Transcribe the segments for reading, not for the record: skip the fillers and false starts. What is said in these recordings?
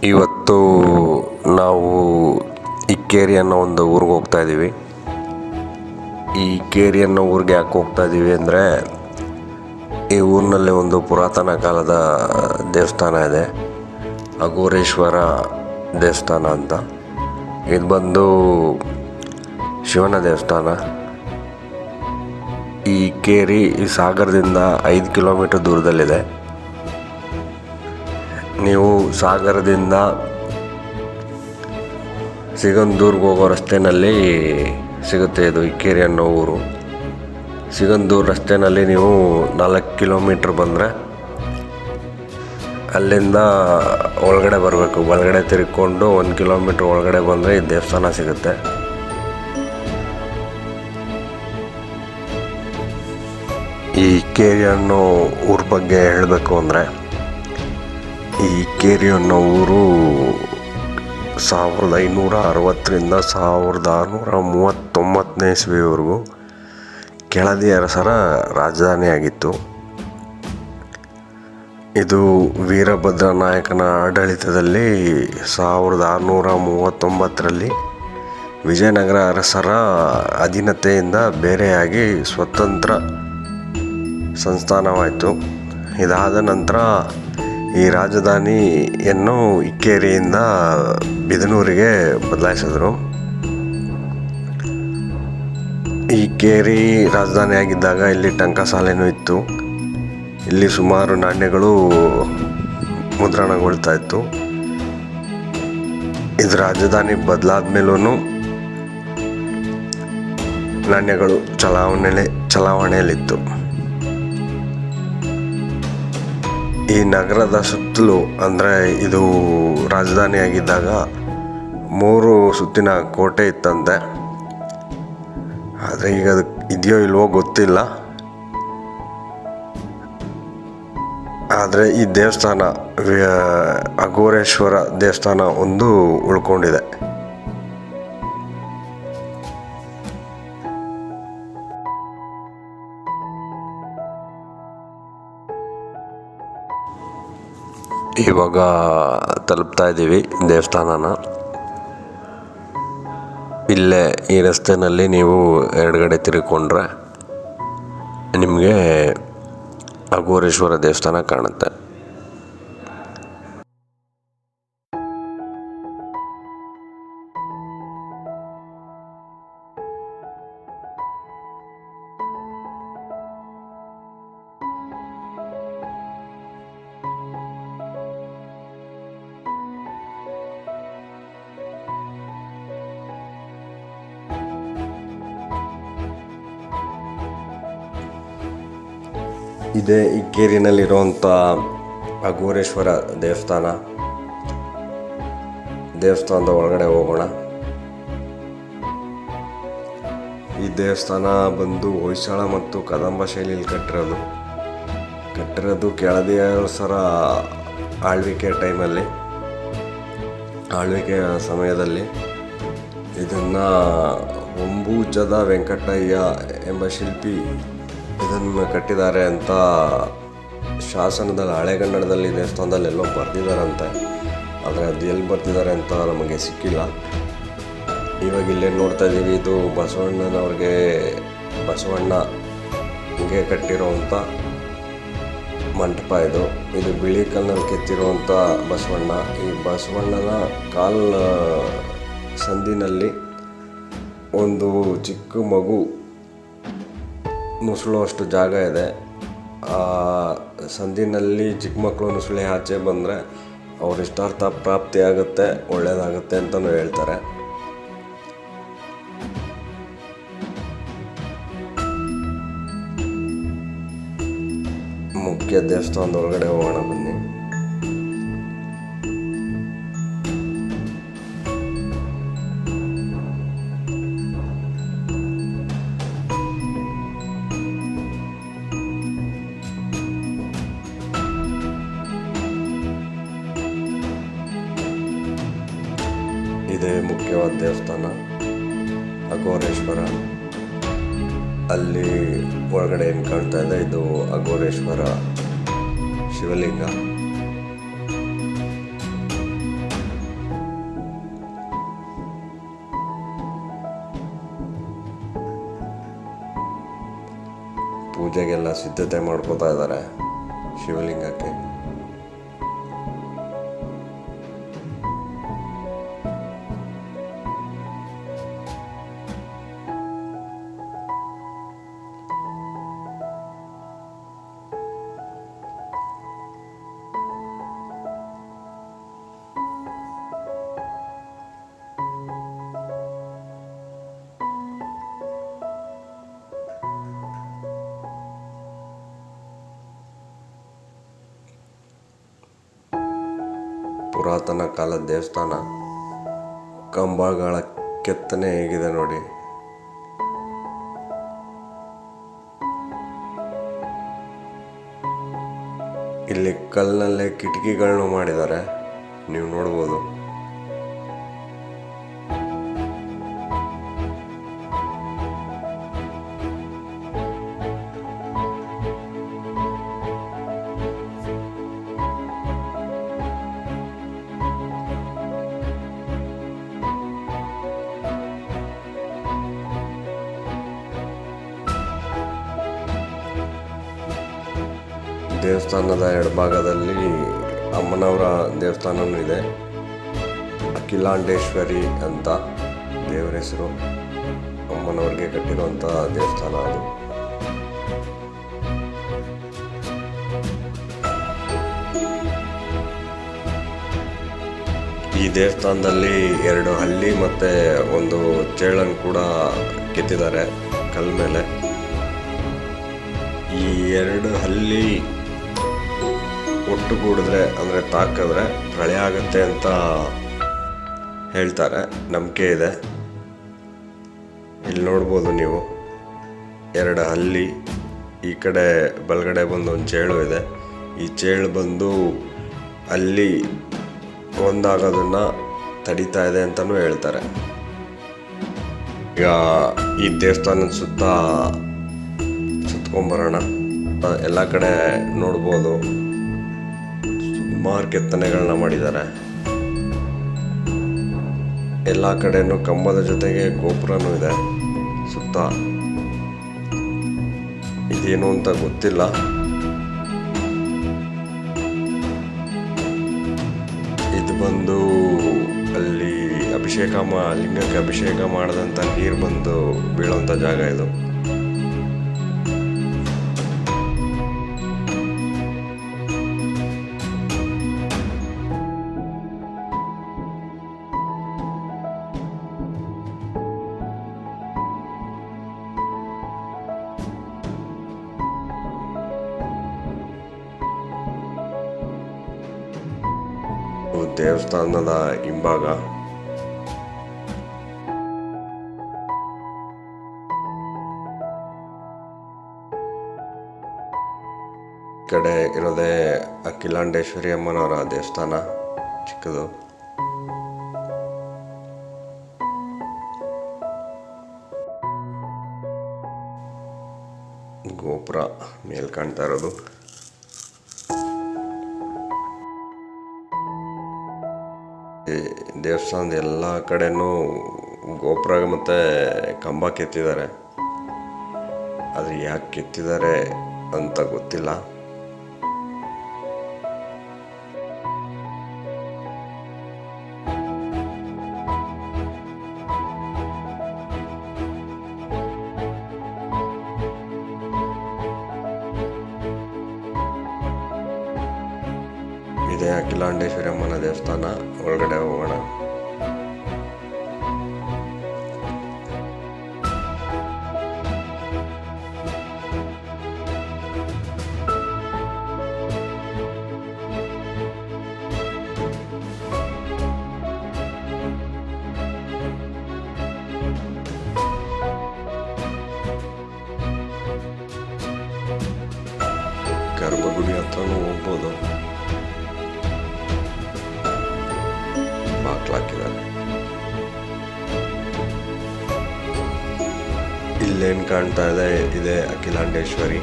ಇವತ್ತು ನಾವು ಇಕ್ಕೇರಿ ಅನ್ನೋ ಒಂದು ಊರಿಗೆ ಹೋಗ್ತಾ ಇದ್ದೀವಿ. ಈ ಇಕ್ಕೇರಿ ಅನ್ನೋ ಊರಿಗೆ ಯಾಕೆ ಹೋಗ್ತಾ ಇದ್ದೀವಿ ಅಂದರೆ, ಈ ಊರಿನಲ್ಲಿ ಒಂದು ಪುರಾತನ ಕಾಲದ ದೇವಸ್ಥಾನ ಇದೆ, ಅಘೋರೇಶ್ವರ ದೇವಸ್ಥಾನ ಅಂತ. ಇದು ಬಂದು ಶಿವನ ದೇವಸ್ಥಾನ. ಈ ಇಕ್ಕೇರಿ ಈ ಸಾಗರದಿಂದ 5 ಕಿಲೋಮೀಟರ್ ದೂರದಲ್ಲಿದೆ. ನೀವು ಸಾಗರದಿಂದ ಸಿಗಂದೂರ್ಗೆ ಹೋಗೋ ರಸ್ತೆಯಲ್ಲಿ ಸಿಗುತ್ತೆ ಇದು ಇಕ್ಕೇರಿ ಅನ್ನೋ ಊರು. ಸಿಗಂದೂರು ರಸ್ತೆಯಲ್ಲಿ ನೀವು 4 ಕಿಲೋಮೀಟ್ರ್ ಬಂದರೆ ಅಲ್ಲಿಂದ ಒಳಗಡೆ ಬರಬೇಕು. ಒಳಗಡೆ ತಿರ್ಕೊಂಡು 1 ಕಿಲೋಮೀಟ್ರ್ ಒಳಗಡೆ ಬಂದರೆ ಈ ದೇವಸ್ಥಾನ ಸಿಗುತ್ತೆ. ಈ ಇಕ್ಕೇರಿ ಅನ್ನೋ ಊರ ಬಗ್ಗೆ ಹೇಳಬೇಕು ಅಂದರೆ, ಈ ಇಕ್ಕೇರಿ ಅನ್ನೋ ಊರು 1560ರಿಂದ 1639ನೇ ಇಸ್ವಿವರೆಗೂ ಕೆಳದಿ ಅರಸರ ರಾಜಧಾನಿಯಾಗಿತ್ತು. ಇದು ವೀರಭದ್ರ ನಾಯಕನ ಆಡಳಿತದಲ್ಲಿ 1639ರಲ್ಲಿ ವಿಜಯನಗರ ಅರಸರ ಅಧೀನತೆಯಿಂದ ಬೇರೆಯಾಗಿ ಸ್ವತಂತ್ರ ಸಂಸ್ಥಾನವಾಯಿತು. ಇದಾದ ನಂತರ ಈ ರಾಜಧಾನಿಯನ್ನು ಇಕ್ಕೇರಿಯಿಂದ ಬಿದನೂರಿಗೆ ಬದಲಾಯಿಸಿದ್ರು. ಇಕ್ಕೇರಿ ರಾಜಧಾನಿಯಾಗಿದ್ದಾಗ ಇಲ್ಲಿ ಟಂಕಸಾಲೆನೂ ಇತ್ತು. ಇಲ್ಲಿ ಸುಮಾರು ನಾಣ್ಯಗಳು ಮುದ್ರಣಗೊಳ್ತಾ ಇತ್ತು. ಇದು ರಾಜಧಾನಿ ಬದಲಾದ ಮೇಲೂ ನಾಣ್ಯಗಳು ಚಲಾವಣೆಯಲ್ಲಿತ್ತು. ಈ ನಗರದ ಸುತ್ತಲೂ ಅಂದರೆ ಇದು ರಾಜಧಾನಿಯಾಗಿದ್ದಾಗ 3 ಸುತ್ತಿನ ಕೋಟೆ ಇತ್ತಂತೆ. ಆದರೆ ಈಗ ಅದು ಇದೆಯೋ ಇಲ್ವೋ ಗೊತ್ತಿಲ್ಲ. ಆದರೆ ಈ ದೇವಸ್ಥಾನ ಅಘೋರೇಶ್ವರ ದೇವಸ್ಥಾನ ಒಂದು ಉಳ್ಕೊಂಡಿದೆ. ಇವಾಗ ತಲುಪ್ತಾ ಇದ್ದೀವಿ ದೇವಸ್ಥಾನನ. ಇಲ್ಲೇ ಈ ರಸ್ತೆಯಲ್ಲಿ ನೀವು ಎಡಗಡೆ ತಿರುಗಿಕೊಂಡ್ರೆ ನಿಮಗೆ ಅಘೋರೇಶ್ವರ ದೇವಸ್ಥಾನ ಕಾಣುತ್ತೆ. ಇದೇ ಇಕ್ಕೇರಿನಲ್ಲಿರುವಂಥ ಅಘೋರೇಶ್ವರ ದೇವಸ್ಥಾನ. ದೇವಸ್ಥಾನದ ಒಳಗಡೆ ಹೋಗೋಣ. ಈ ದೇವಸ್ಥಾನ ಬಂದು ಹೊಯ್ಸಳ ಮತ್ತು ಕದಂಬ ಶೈಲಿಯಲ್ಲಿ ಕಟ್ಟಿರೋದು ಕೆಳದಿ ಅರಸರ ಆಳ್ವಿಕೆಯ ಸಮಯದಲ್ಲಿ ಇದನ್ನು ಹೊಂಬೂಜದ ವೆಂಕಟಯ್ಯ ಎಂಬ ಶಿಲ್ಪಿ ಇದನ್ನು ಕಟ್ಟಿದ್ದಾರೆ ಅಂತ ಶಾಸನದಲ್ಲಿ ಹಳೆಗನ್ನಡದಲ್ಲಿ ದೇವಸ್ಥಾನದಲ್ಲಿ ಎಲ್ಲೋ ಬರ್ತಿದ್ದಾರಂತೆ. ಆದರೆ ಅದು ಎಲ್ಲಿ ಬರ್ತಿದ್ದಾರೆ ಅಂತ ನಮಗೆ ಸಿಕ್ಕಿಲ್ಲ. ಇವಾಗ ಇಲ್ಲೇ ನೋಡ್ತಾ ಇದ್ದೀವಿ, ಇದು ಬಸವಣ್ಣಗೆ ಕಟ್ಟಿರೋವಂಥ ಮಂಟಪ. ಇದು ಬಿಳಿ ಕಲ್ಲಲ್ಲಿ ಕೆತ್ತಿರುವಂಥ ಬಸವಣ್ಣ. ಈ ಬಸವಣ್ಣನ ಸಂದಿನಲ್ಲಿ ಒಂದು ಚಿಕ್ಕ ಮಗು ನುಸುಳುವಷ್ಟು ಜಾಗ ಇದೆ. ಆ ಸಂದಿನಲ್ಲಿ ಚಿಕ್ಕ ಮಕ್ಕಳು ನುಸುಳಿ ಆಚೆ ಬಂದರೆ ಅವ್ರ ಇಷ್ಟಾರ್ಥ ಪ್ರಾಪ್ತಿ ಆಗುತ್ತೆ, ಒಳ್ಳೆಯದಾಗುತ್ತೆ ಅಂತಲೂ ಹೇಳ್ತಾರೆ. ಮುಖ್ಯ ದೇವಸ್ಥಾನದ ಒಳಗಡೆ ಹೋಗೋಣ ಬನ್ನಿ. ಇದೇ ಮುಖ್ಯವಾದ ದೇವಸ್ಥಾನ ಅಘೋರೇಶ್ವರ. ಅಲ್ಲಿ ಒಳಗಡೆ ಏನು ಕಾಣ್ತಾ ಇದೆ, ಇದು ಅಘೋರೇಶ್ವರ ಶಿವಲಿಂಗ. ಪೂಜೆಗೆಲ್ಲ ಸಿದ್ಧತೆ ಮಾಡ್ಕೋತಾ ಇದ್ದಾರೆ ಶಿವಲಿಂಗಕ್ಕೆ. ಪುರಾತನ ಕಾಲದ ದೇವಸ್ಥಾನ. ಕಂಬಗಳ ಕೆತ್ತನೆ ಹೇಗಿದೆ ನೋಡಿ. ಇಲ್ಲಿ ಕಲ್ಲಿನಲ್ಲೇ ಕಿಟಕಿಗಳನ್ನು ಮಾಡಿದ್ದಾರೆ, ನೀವು ನೋಡ್ಬೋದು. ದೇವಸ್ಥಾನದ ಎಡಭಾಗದಲ್ಲಿ ಅಮ್ಮನವರ ದೇವಸ್ಥಾನವೂ ಇದೆ. ಅಖಿಲಾಂಡೇಶ್ವರಿ ಅಂತ ದೇವರ ಹೆಸರು. ಅಮ್ಮನವ್ರಿಗೆ ಕಟ್ಟಿರುವಂಥ ದೇವಸ್ಥಾನ ಅದು. ಈ ದೇವಸ್ಥಾನದಲ್ಲಿ 2 ಹಲ್ಲಿ ಮತ್ತು ಒಂದು ಚೇಳನ್ನು ಕೂಡ ಕೆತ್ತಿದ್ದಾರೆ ಕಲ್ಲ ಮೇಲೆ. ಈ 2 ಹಲ್ಲಿ ಒಟ್ಟುಗೂಡಿದ್ರೆ ಅಂದರೆ ತಾಕಿದ್ರೆ ಪ್ರಳಯ ಆಗುತ್ತೆ ಅಂತ ಹೇಳ್ತಾರೆ, ನಂಬಿಕೆ ಇದೆ. ಇಲ್ಲಿ ನೋಡ್ಬೋದು ನೀವು 2 ಹಲ್ಲಿ, ಈ ಕಡೆ ಬಲಗಡೆ ಬಂದು ಒಂದು ಚೇಳು ಇದೆ. ಈ ಚೇಳು ಬಂದು ಅಲ್ಲಿ ಒಂದಾಗೋದನ್ನು ತಡೀತಾ ಇದೆ ಅಂತಲೂ ಹೇಳ್ತಾರೆ. ಈಗ ಈ ದೇವಸ್ಥಾನದ ಸುತ್ಕೊಂಬರೋಣ. ಎಲ್ಲ ಕಡೆ ನೋಡ್ಬೋದು ಸುಮಾರು ಕೆತ್ತನೆಗಳನ್ನ ಮಾಡಿದ್ದಾರೆ. ಎಲ್ಲ ಕಡೆನೂ ಕಂಬದ ಜೊತೆಗೆ ಗೋಪುರನೂ ಇದೆ ಸುತ್ತ. ಇದೇನು ಅಂತ ಗೊತ್ತಿಲ್ಲ. ಇದು ಬಂದು ಅಲ್ಲಿ ಲಿಂಗಕ್ಕೆ ಅಭಿಷೇಕ ಮಾಡಿದಂಥ ನೀರು ಬಂದು ಬೀಳೋಂಥ ಜಾಗ ಇದು. ದೇವಸ್ಥಾನದ ಹಿಂಭಾಗ. ಈ ಕಡೆ ಇರೋದೇ ಅಖಿಲಾಂಡೇಶ್ವರಿ ಅಮ್ಮನವರ ದೇವಸ್ಥಾನ, ಚಿಕ್ಕದು. ಗೋಪುರ ಮೇಲ್ ಕಾಣ್ತಾ ಇರೋದು. ದೇವಸ್ಥಾನದ ಎಲ್ಲ ಕಡೆನೂ ಗೋಪುರ ಮತ್ತು ಕಂಬ ಕೆತ್ತಿದ್ದಾರೆ. ಆದರೆ ಯಾಕೆ ಕೆತ್ತಿದ್ದಾರೆ ಅಂತ ಗೊತ್ತಿಲ್ಲ. ಇದೇ ಅಖಿಲಾಂಡೇಶ್ವರಿ ಅಮ್ಮನ ದೇವಸ್ಥಾನ. ಒಳಗಡೆ ಹೋಗೋಣ. ಗರ್ಭಗುಡಿ ಹತ್ರನೂ ಹೋಗ್ಬೋದು. ಬಾಕ್ಲಾಕಿದ್ದಾರೆ. ಇಲ್ಲೇನು ಕಾಣ್ತಾ ಇದೆ, ಇದೇ ಅಖಿಲಾಂಡೇಶ್ವರಿ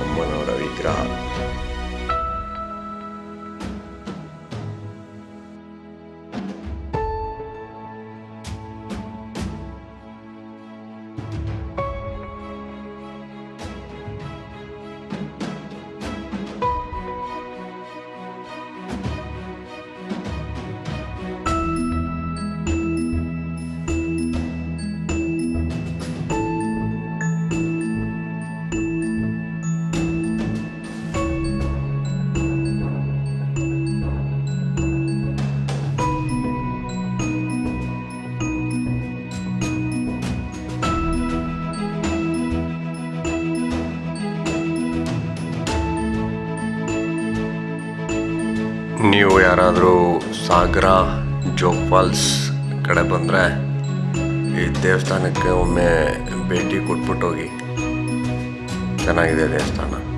ಅಮ್ಮನವರ ವಿಗ್ರಹ. ನೀವು ಯಾರಾದರೂ ಸಾಗರ ಜೋಗ್ ಫಾಲ್ಸ್ ಕಡೆ ಬಂದರೆ ಈ ದೇವಸ್ಥಾನಕ್ಕೆ ಒಮ್ಮೆ ಭೇಟಿ ಕೊಟ್ಬಿಟ್ಟು ಹೋಗಿ. ಚೆನ್ನಾಗಿದೆ ದೇವಸ್ಥಾನ.